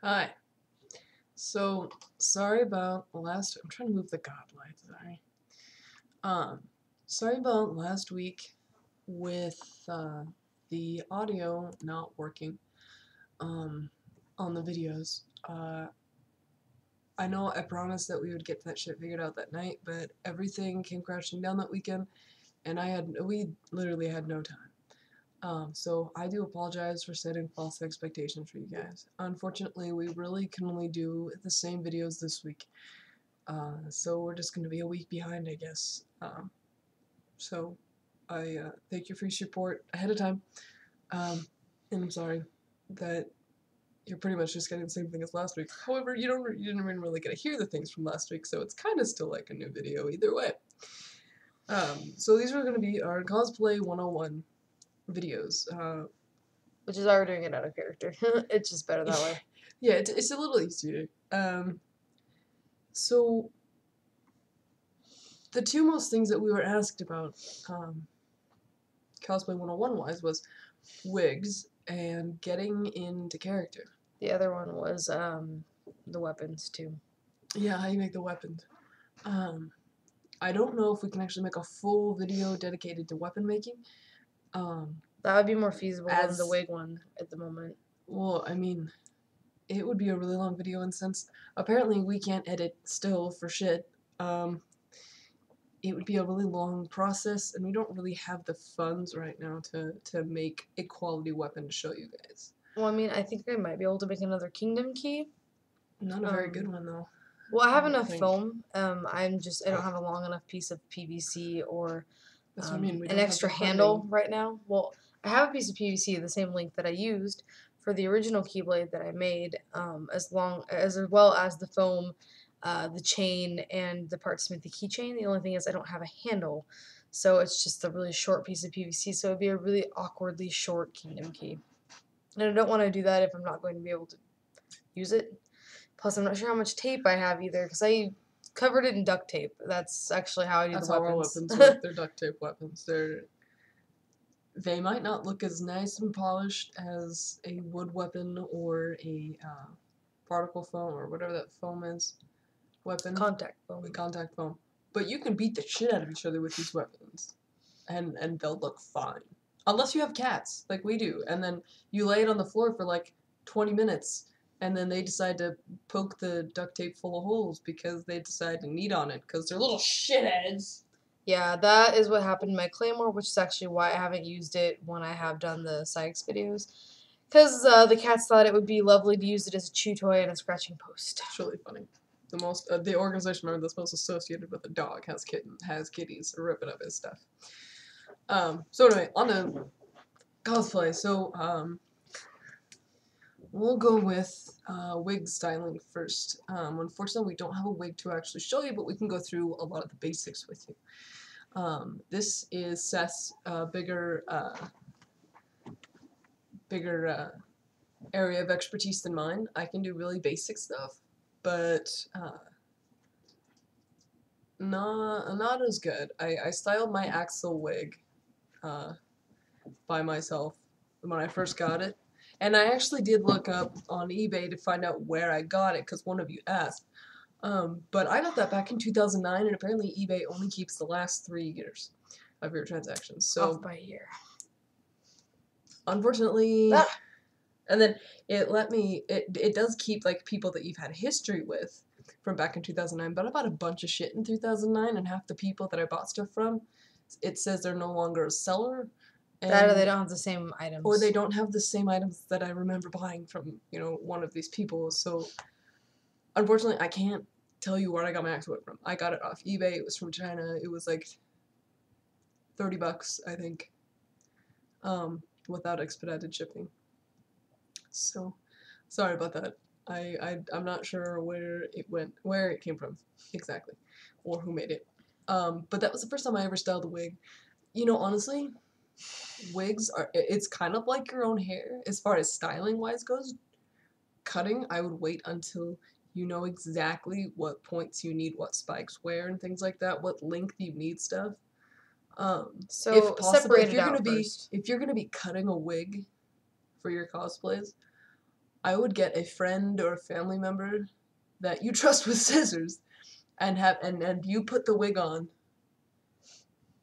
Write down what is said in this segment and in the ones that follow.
Hi. So, sorry about last. I'm trying to move the godlight. Sorry. Um, sorry about last week with the audio not working um, on the videos. I know I promised that we would get that shit figured out that night, but everything came crashing down that weekend, and we literally had no time. So I do apologize for setting false expectations for you guys. Unfortunately, we really can only do the same videos this week. So we're just going to be a week behind, I guess. So I thank you for your support ahead of time. And I'm sorry that you're pretty much just getting the same thing as last week. However, you didn't even really get to hear the things from last week, so it's kind of still like a new video either way. So these are going to be our cosplay 101 videos. Which is why we're doing it out of character. It's just better that way. Yeah, it's a little easier. So the two most things that we were asked about cosplay 101 wise was wigs and getting into character. The other one was the weapons too. Yeah, how you make the weapons. I don't know if we can actually make a full video dedicated to weapon making. That would be more feasible than the wig one at the moment. Well, I mean, it would be a really long video, and since apparently we can't edit still for shit, it would be a really long process, and we don't really have the funds right now to make a quality weapon to show you guys. Well, I mean, I think I might be able to make another kingdom key. Not a very good one, though. Well, I have enough foam. I don't have a long enough piece of PVC or That's what I mean. an extra handle right now. Well, I have a piece of PVC the same length that I used for the original keyblade that I made, as well as the foam, the chain, and the parts to make the keychain. The only thing is I don't have a handle, so it's just a really short piece of PVC, so it would be a really awkwardly short kingdom key. And I don't want to do that if I'm not going to be able to use it. Plus, I'm not sure how much tape I have either, because I covered it in duct tape. That's actually how I do the weapons. That's how our weapons work. They're duct tape weapons. They might not look as nice and polished as a wood weapon or a particle foam or whatever that foam is. Weapon. Contact foam. Contact foam. But you can beat the shit out of each other with these weapons. And they'll look fine. Unless you have cats, like we do. And then you lay it on the floor for like 20 minutes. And then they decide to poke the duct tape full of holes because they decide to knead on it because they're little shitheads. Yeah, that is what happened in my Claymore, which is actually why I haven't used it when I have done the Sykes videos. Because the cats thought it would be lovely to use it as a chew toy and a scratching post. It's really funny. The organization member that's most associated with a dog has kitties ripping up his stuff. So anyway, on to cosplay. So we'll go with wig styling first. Unfortunately, we don't have a wig to actually show you, but we can go through a lot of the basics with you. This is Seth's bigger area of expertise than mine. I can do really basic stuff, but not as good. I styled my Axel wig by myself when I first got it. And I actually did look up on eBay to find out where I got it, because one of you asked. But I got that back in 2009, and apparently eBay only keeps the last 3 years of your transactions. So off by a year. Unfortunately, and then it does keep like people that you've had history with from back in 2009. But I bought a bunch of shit in 2009, and half the people that I bought stuff from, it says they're no longer a seller. That or they don't have the same items. Or they don't have the same items that I remember buying from, one of these people. So, unfortunately, I can't tell you where I got my Axel wig from. I got it off eBay. It was from China. It was like $30, I think, without expedited shipping. So, sorry about that. I'm not sure where it came from exactly, or who made it. But that was the first time I ever styled a wig. Honestly, wigs it's kind of like your own hair as far as styling wise goes. Cutting, I would wait until you know exactly what points you need what spikes where and things like that, what length you need stuff. So if possible, separate it out first. If you're gonna be cutting a wig for your cosplays, I would get a friend or a family member that you trust with scissors, and you put the wig on,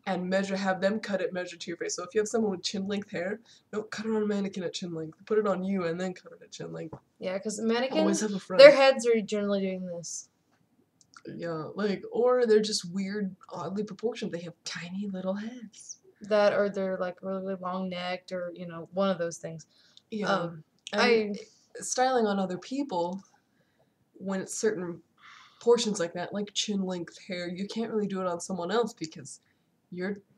and have them cut it measure to your face. So if you have someone with chin length hair, don't cut it on a mannequin at chin length. Put it on you and then cut it at chin length. Yeah, because Always mannequins, have a friend. their heads are generally doing this. Yeah, like, or they're just weird, oddly proportioned. They have tiny little heads. That, or they're like really long necked, or one of those things. Yeah, and styling on other people, when it's certain portions like that, like chin length hair, you can't really do it on someone else because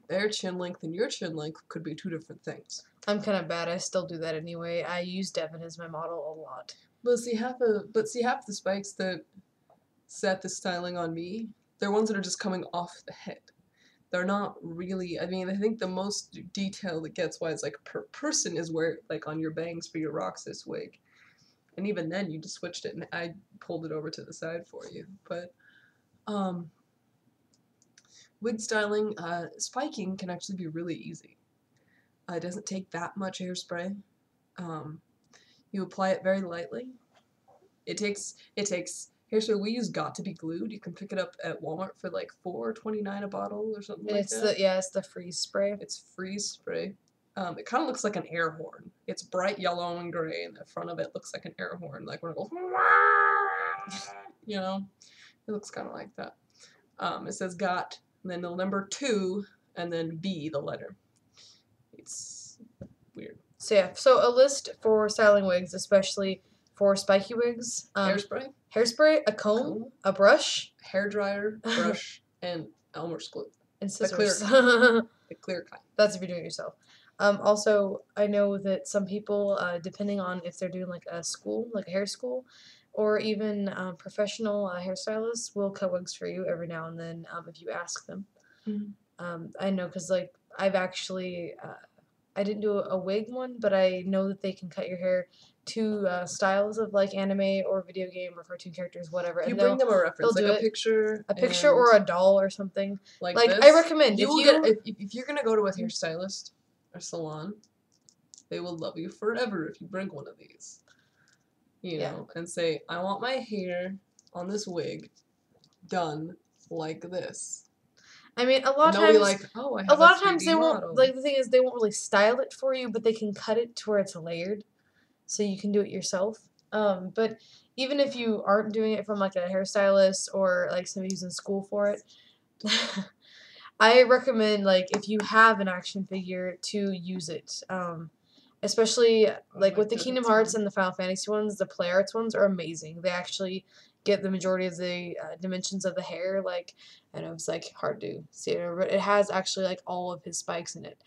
their chin length and your chin length could be two different things. I'm kind of bad. I still do that anyway. I use Devon as my model a lot. But see, half the spikes that Seth is styling on me, they're ones that are just coming off the head. They're not really. I mean, I think the most detail it gets wise, like per person, is where like on your bangs for your Roxas wig, and even then you just switched it and I pulled it over to the side for you. But wig styling, spiking can actually be really easy. It doesn't take that much hairspray. You apply it very lightly. It takes hairspray we use got to be glued. You can pick it up at Walmart for like $4.29 a bottle or something And like that. it's the freeze spray. It's freeze spray. It kind of looks like an air horn. It's bright yellow and gray, and the front of it looks like an air horn, like when it goes, you know, it looks kind of like that. It says got, and then the number 2, and then B, the letter. It's weird. So yeah, so a list for styling wigs, especially for spiky wigs. Hairspray, a comb, a brush, hair dryer, brush, and Elmer's glue. And scissors. The clear kind. That's if you're doing it yourself. Also, I know that some people, depending on if they're doing like a school, like a hair school, or even professional hairstylists will cut wigs for you every now and then if you ask them. Mm-hmm. I know because like I've actually, I didn't do a wig one, but I know that they can cut your hair to styles of like anime or video game or cartoon characters, whatever. You bring them a reference, like a picture or a doll or something. Like this. I recommend if you're gonna go to a hairstylist or salon, they will love you forever if you bring one of these. You know, and say, I want my hair on this wig done like this. I mean, a lot of times, like, oh, I have a lot of times they won't. Like the thing is, they won't really style it for you, but they can cut it to where it's layered, so you can do it yourself. But even if you aren't doing it from like a hairstylist or like somebody who's in school for it, I recommend like if you have an action figure to use it. Especially like with the Kingdom Hearts and the Final Fantasy ones, the Play Arts ones are amazing. They actually get the majority of the dimensions of the hair. Like, I know it's like hard to see it, but it has actually like all of his spikes in it.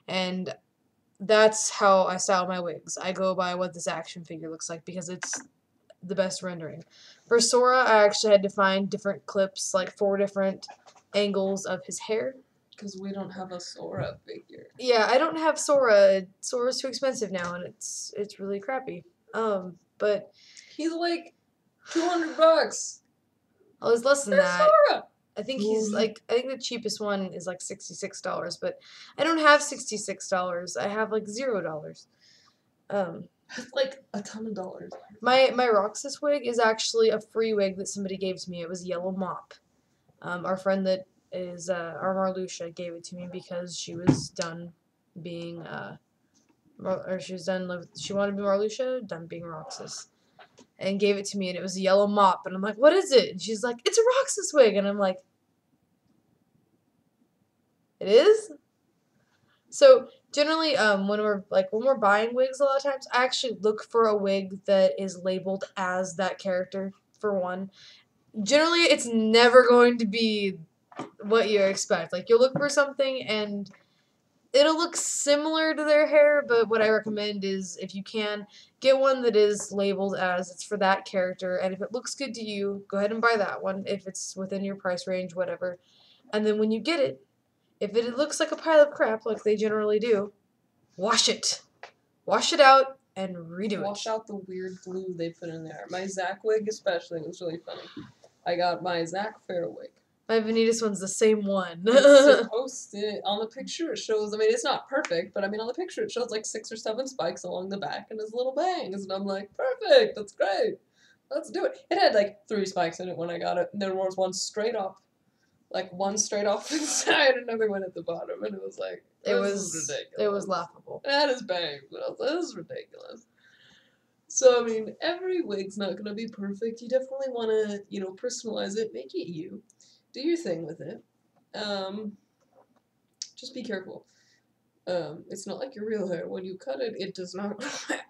And that's how I style my wigs. I go by what this action figure looks like because it's the best rendering. For Sora, I actually had to find different clips, like 4 different angles of his hair. Because we don't have a Sora figure. Yeah, I don't have Sora. Sora's too expensive now, and it's really crappy. But he's like $200. Oh, it's less than that. Sora. I think he's like I think the cheapest one is like $66, but I don't have $66. I have like $0. That's like a ton of dollars. My Roxas wig is actually a free wig that somebody gave to me. It was yellow mop. Our friend that is our Marluxia gave it to me because she was done being she wanted to be Marluxia, done being Roxas, and gave it to me, and it was a yellow mop, and I'm like, what is it? And she's like, it's a Roxas wig, and I'm like, it is. So generally, when we're buying wigs, a lot of times I actually look for a wig that is labeled as that character. For one, generally it's never going to be what you expect. Like you'll look for something and it'll look similar to their hair, but what I recommend is if you can get one that is labeled as it's for that character, and if it looks good to you, go ahead and buy that one if it's within your price range, whatever. And then when you get it, if it looks like a pile of crap like they generally do, wash it out and redo it. Wash out the weird glue they put in there. My Zach wig especially was really funny. I got my Zach Fair wig. My Vanitas one's the same one. It's supposed to, on the picture it shows, I mean, it's not perfect, but I mean, on the picture it shows like 6 or 7 spikes along the back and his little bangs, and I'm like, perfect, that's great, let's do it. It had like 3 spikes in it when I got it, and there was one straight up, like one straight off the side, another one at the bottom, and it was like, this is ridiculous. It was laughable. That is bangs, but I was like, this is ridiculous. So, I mean, every wig's not going to be perfect. You definitely want to, you know, personalize it, make it you. Do your thing with it. Just be careful. It's not like your real hair. When you cut it, it does not grow back.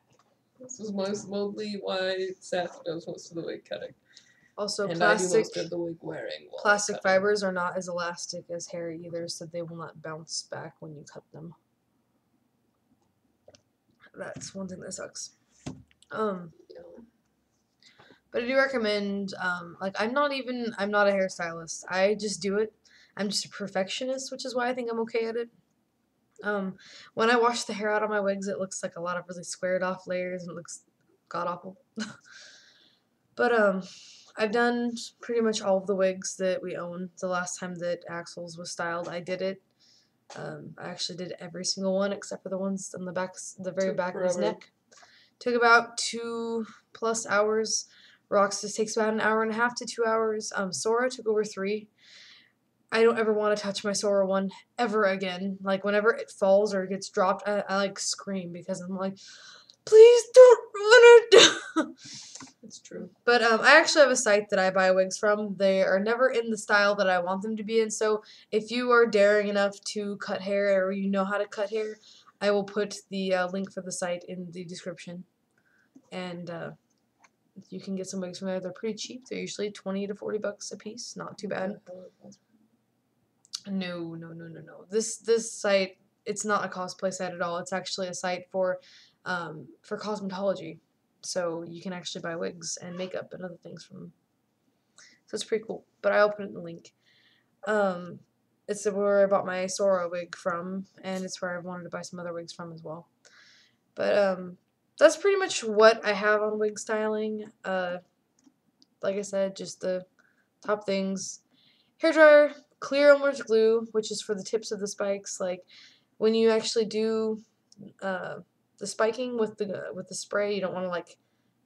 This is mostly why Seth does most of the wig cutting. Also, and plastic, I do most of the wig wearing. Plastic fibers are not as elastic as hair either, so they will not bounce back when you cut them. That's one thing that sucks. But I do recommend, like, I'm not a hairstylist. I just do it. I'm just a perfectionist, which is why I think I'm okay at it. When I wash the hair out of my wigs, it looks like a lot of really squared off layers, and it looks god-awful. But, I've done pretty much all of the wigs that we own. The last time that Axel's was styled, I did it. I actually did every single one except for the ones on the very back of his neck. Took about 2+ hours. Roxas takes about 1.5 hours to 2 hours. Sora took over 3. I don't ever want to touch my Sora one ever again. Like, whenever it falls or gets dropped, I like scream because I'm like, please don't run it. It's true. But I actually have a site that I buy wigs from. They are never in the style that I want them to be in. So if you are daring enough to cut hair or you know how to cut hair, I will put the link for the site in the description. And you can get some wigs from there. They're pretty cheap. They're usually $20 to $40 a piece. Not too bad. No. This site, it's not a cosplay site at all. It's actually a site for cosmetology. So you can actually buy wigs and makeup and other things from them. So it's pretty cool. But I'll put it in the link. It's where I bought my Sora wig from, and it's where I wanted to buy some other wigs from as well. But that's pretty much what I have on wig styling. Like I said, just the top things. Hairdryer, clear Elmer's glue, which is for the tips of the spikes. Like, when you actually do the spiking with the spray, you don't want to like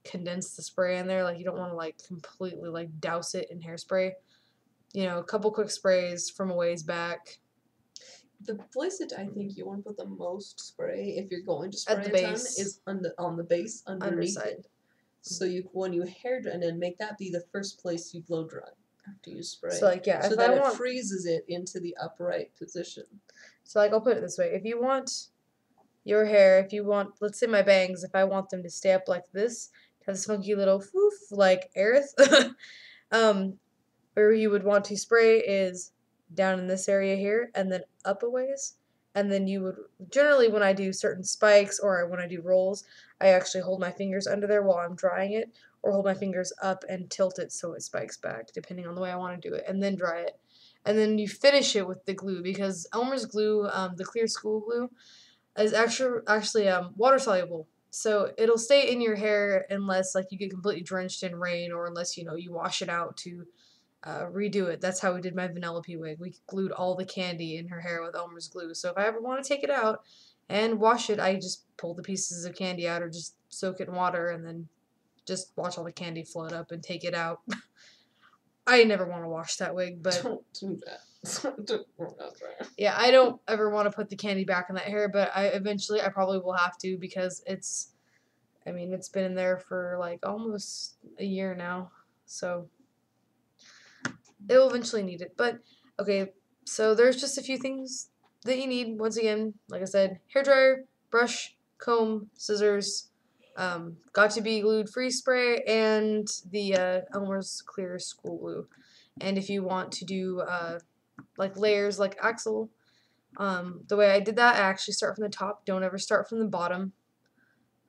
condense the spray in there. Like, you don't want to like completely like douse it in hairspray. You know, a couple quick sprays from a ways back. The place that I think you want to put the most spray, if you're going to spray At the a ton, base. is on the base underneath Underside. it. So when you hair dry, and then make that be the first place you blow dry after you spray. So like, yeah, so if that I it want, freezes it into the upright position. so like, I'll put it this way: if you want your hair, if you want, let's say my bangs, if I want them to stay up like this, have this funky little foof like Aerith, where you would want to spray is down in this area here, and then up a ways. And then you would, generally when I do certain spikes or when I do rolls, I actually hold my fingers under there while I'm drying it, or hold my fingers up and tilt it so it spikes back, depending on the way I want to do it, and then dry it. And then you finish it with the glue, because Elmer's glue, the clear school glue, is actually water soluble. So it'll stay in your hair unless like you get completely drenched in rain, or unless you wash it out to redo it. That's how we did my Vanellope wig. We glued all the candy in her hair with Elmer's glue. So if I ever want to take it out and wash it, I just pull the pieces of candy out, or just soak it in water and then just watch all the candy float up and take it out. I never want to wash that wig, but Don't do that. yeah, I don't ever want to put the candy back in that hair, but I probably will have to, because it's been in there for like almost a year now, so it will eventually need it. But okay, so there's just a few things that you need. Once again, like I said, hairdryer, brush, comb, scissors, got to be glued free spray, and the Elmer's clear school glue. And if you want to do like layers like Axel, the way I did that, I actually start from the top. Don't ever start from the bottom.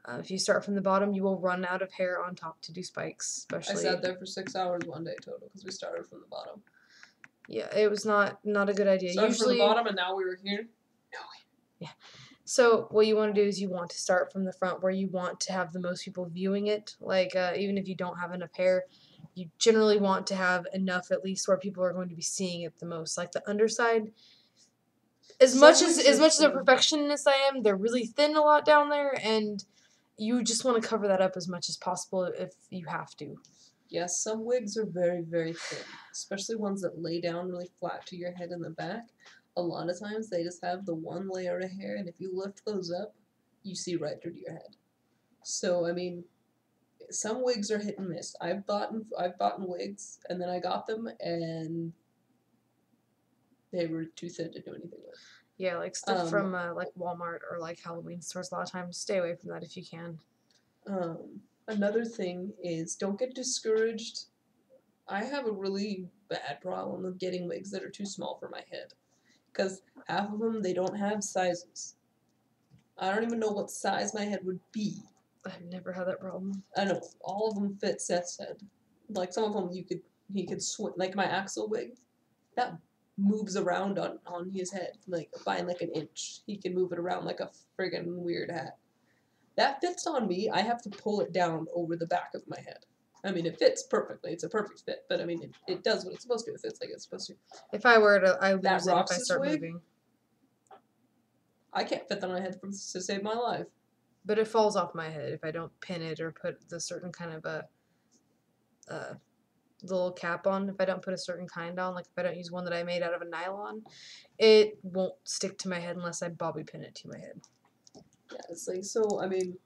If you start from the bottom, you will run out of hair on top to do spikes, especially. I sat there for 6 hours one day total because we started from the bottom. Yeah, it was not a good idea. Started Usually from the bottom, and now we were here. No way. Yeah. So what you want to do is you want to start from the front, where you want to have the most people viewing it. Like, even if you don't have enough hair, you generally want to have enough at least where people are going to be seeing it the most. Like the underside, as much as a perfectionist I am, they're really thin a lot down there, and you just want to cover that up as much as possible if you have to. Yes, some wigs are very, very thin, especially ones that lay down really flat to your head in the back. A lot of times they just have the one layer of hair, and if you lift those up, you see right through to your head. So, I mean, some wigs are hit and miss. I've bought wigs, and then I got them, and they were too thin to do anything with. Yeah, like stuff from like Walmart or like Halloween stores. A lot of times, stay away from that if you can. Another thing is don't get discouraged. I have a really bad problem of getting wigs that are too small for my head, because half of them, they don't have sizes. I don't even know what size my head would be. I've never had that problem. I know all of them fit Seth's head. Like some of them, he could swing. Like my axle wig, that moves around on his head like by like an inch. He can move it around like a friggin' weird hat. That fits on me. I have to pull it down over the back of my head. I mean, it fits perfectly. It's a perfect fit, but I mean, it does what it's supposed to. It fits like it's supposed to. If I were to, I lose That it if I Roxas start wig? moving. I can't fit that on my head to save my life. But it falls off my head if I don't pin it or put the certain kind of a little cap on. If I don't put a certain kind on, like if I don't use one that I made out of a nylon, it won't stick to my head unless I bobby pin it to my head. Yeah, it's like, so, I mean,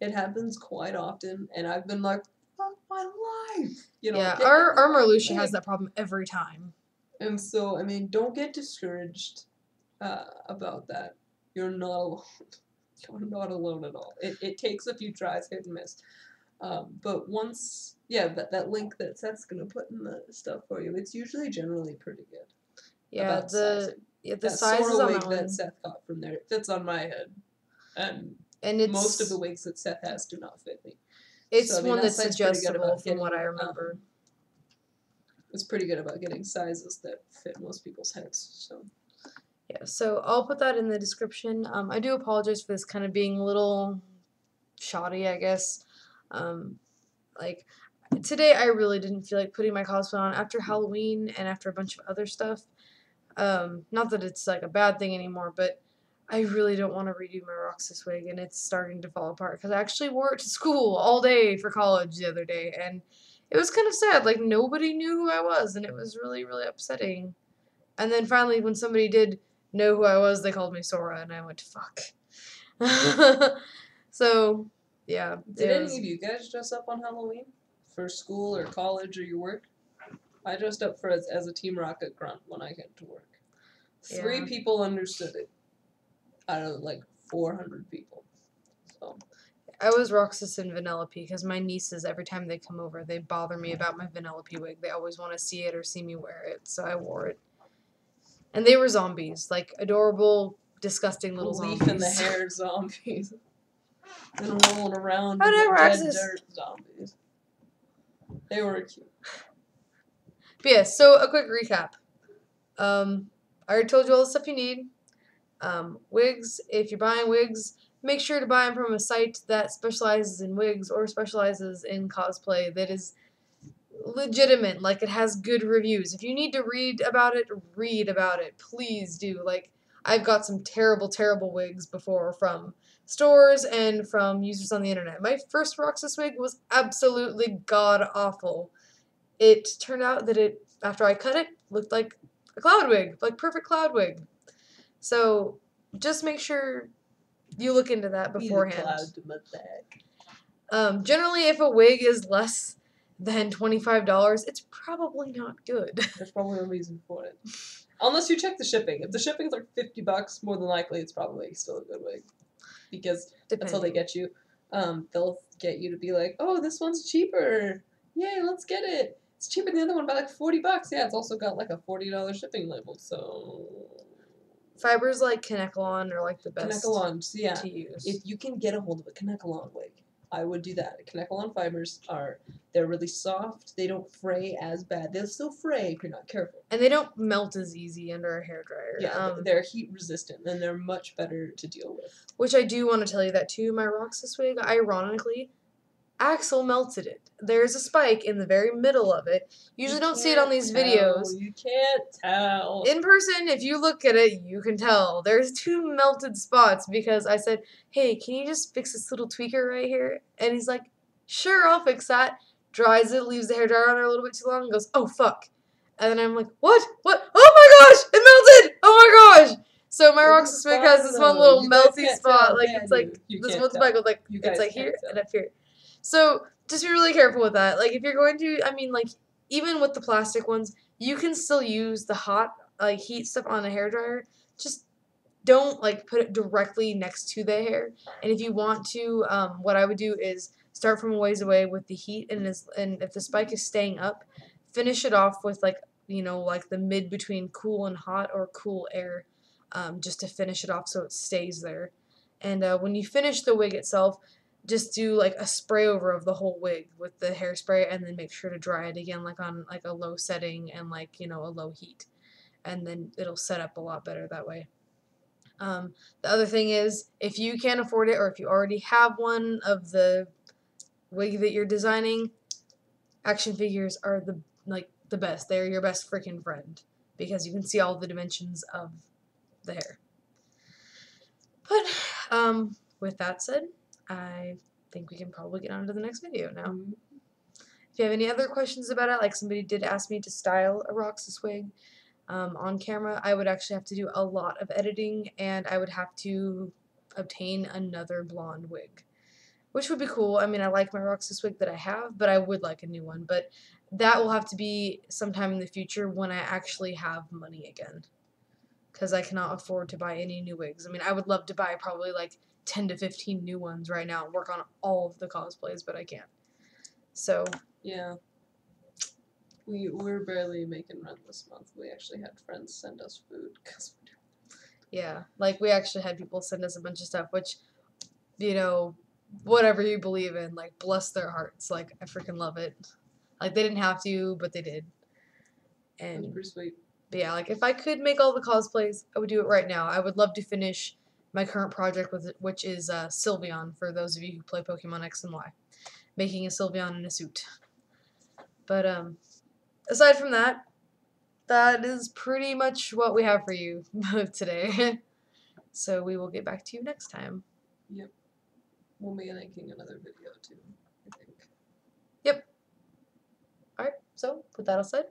it happens quite often, and I've been like, fuck my life! You know, yeah, our Marluxia has that problem every time. And so, I mean, don't get discouraged about that. You're not alone. You're not alone at all. It takes a few tries, hit and miss. But once, yeah, that link that Seth's going to put in the stuff for you, it's usually generally pretty good. Yeah, about sizing. The size is on that that Seth got from there, it fits on my head. And it's, most of the wigs that Seth has do not fit me. It's so, I mean, one that's adjustable from what I remember. It's pretty good about getting sizes that fit most people's heads. So. Yeah, so I'll put that in the description. I do apologize for this kind of being a little shoddy, I guess. Like, today I really didn't feel like putting my cosplay on after Halloween and after a bunch of other stuff. Not that it's like a bad thing anymore, but I really don't want to redo my Roxas wig, and it's starting to fall apart because I actually wore it to school all day for college the other day, and it was kind of sad. Like, nobody knew who I was, and it was really, really upsetting. And then finally, when somebody did know who I was, they called me Sora, and I went, fuck. So, yeah. Did any of you guys dress up on Halloween? For school or college or your work? I dressed up as a Team Rocket grunt when I came to work. Yeah. 3 people understood it. Out of like 400 people. So. I was Roxas and Vanellope because my nieces, every time they come over, they bother me about my Vanellope wig. They always want to see it or see me wear it, so I wore it. And they were zombies, like adorable, disgusting little zombies. Leaf in the hair zombies. And rolling around in the dead dirt zombies. They were cute. But yeah, so a quick recap. I already told you all the stuff you need. Wigs, if you're buying wigs, make sure to buy them from a site that specializes in wigs or specializes in cosplay that is legitimate, like it has good reviews. If you need to read about it, please do. Like, I've got some terrible, terrible wigs before from stores and from users on the internet. My first Roxas wig was absolutely god-awful. It turned out that after I cut it, looked like a cloud wig, like perfect cloud wig. So, just make sure you look into that beforehand. Generally, if a wig is less than $25, it's probably not good. There's probably a reason for it. Unless you check the shipping. If the shipping's like $50, more than likely it's probably still a good wig. Because that's how they get you. They'll get you to be like, oh, this one's cheaper. Yay, let's get it. It's cheaper than the other one by like $40. Yeah, it's also got like a $40 shipping label, so... Fibers like Kanekalon are like the best to use. If you can get a hold of a Kanekalon wig, I would do that. Kanekalon fibers they're really soft. They don't fray as bad. They'll still fray if you're not careful. And they don't melt as easy under a hairdryer. Yeah, they're heat resistant and they're much better to deal with. Which I do want to tell you that too. My Roxas wig, ironically, Axel melted it. There's a spike in the very middle of it. Usually don't see it on these videos. You can't tell. In person, if you look at it, you can tell. There's 2 melted spots because I said, hey, can you just fix this little tweaker right here? And he's like, sure, I'll fix that. Dries it, leaves the hairdryer on there a little bit too long, and goes, oh, fuck. And then I'm like, what? What? Oh my gosh, it melted! Oh my gosh! So my Roxas wig has this one little melty spot. Like, it's like, this one spot goes like, it's like here and up here. So just be really careful with that. Like, if you're going to, I mean, like, even with the plastic ones, you can still use the hot, like, heat stuff on a hairdryer. Just don't, like, put it directly next to the hair. And if you want to, what I would do is start from a ways away with the heat, and if the spike is staying up, finish it off with, like, you know, like the mid between cool and hot or cool air, just to finish it off so it stays there. And when you finish the wig itself, just do like a spray over of the whole wig with the hairspray, and then make sure to dry it again, like on like a low setting and like, you know, a low heat, and then it'll set up a lot better that way. The other thing is, if you can't afford it, or if you already have one of the wig that you're designing, action figures are the best. They're your best freaking friend because you can see all the dimensions of the hair. But with that said, I think we can probably get on to the next video now. If you have any other questions about it, like somebody did ask me to style a Roxas wig on camera, I would actually have to do a lot of editing, and I would have to obtain another blonde wig, which would be cool. I mean, I like my Roxas wig that I have, but I would like a new one. But that will have to be sometime in the future when I actually have money again, because I cannot afford to buy any new wigs. I mean, I would love to buy probably like 10 to 15 new ones right now and work on all of the cosplays, but I can't. So yeah, we're barely making rent this month. We actually had friends send us food because yeah, like we actually had people send us a bunch of stuff, which, you know, whatever you believe in, like, bless their hearts. Like, I freaking love it. Like, they didn't have to, but they did. And that's pretty sweet. But yeah, like, if I could make all the cosplays, I would do it right now. I would love to finish my current project with it, which is Sylveon, for those of you who play Pokemon X and Y. Making a Sylveon in a suit. But aside from that, that is pretty much what we have for you today. So we will get back to you next time. Yep. We'll be making another video too, I think. Yep. Alright, so with that all said,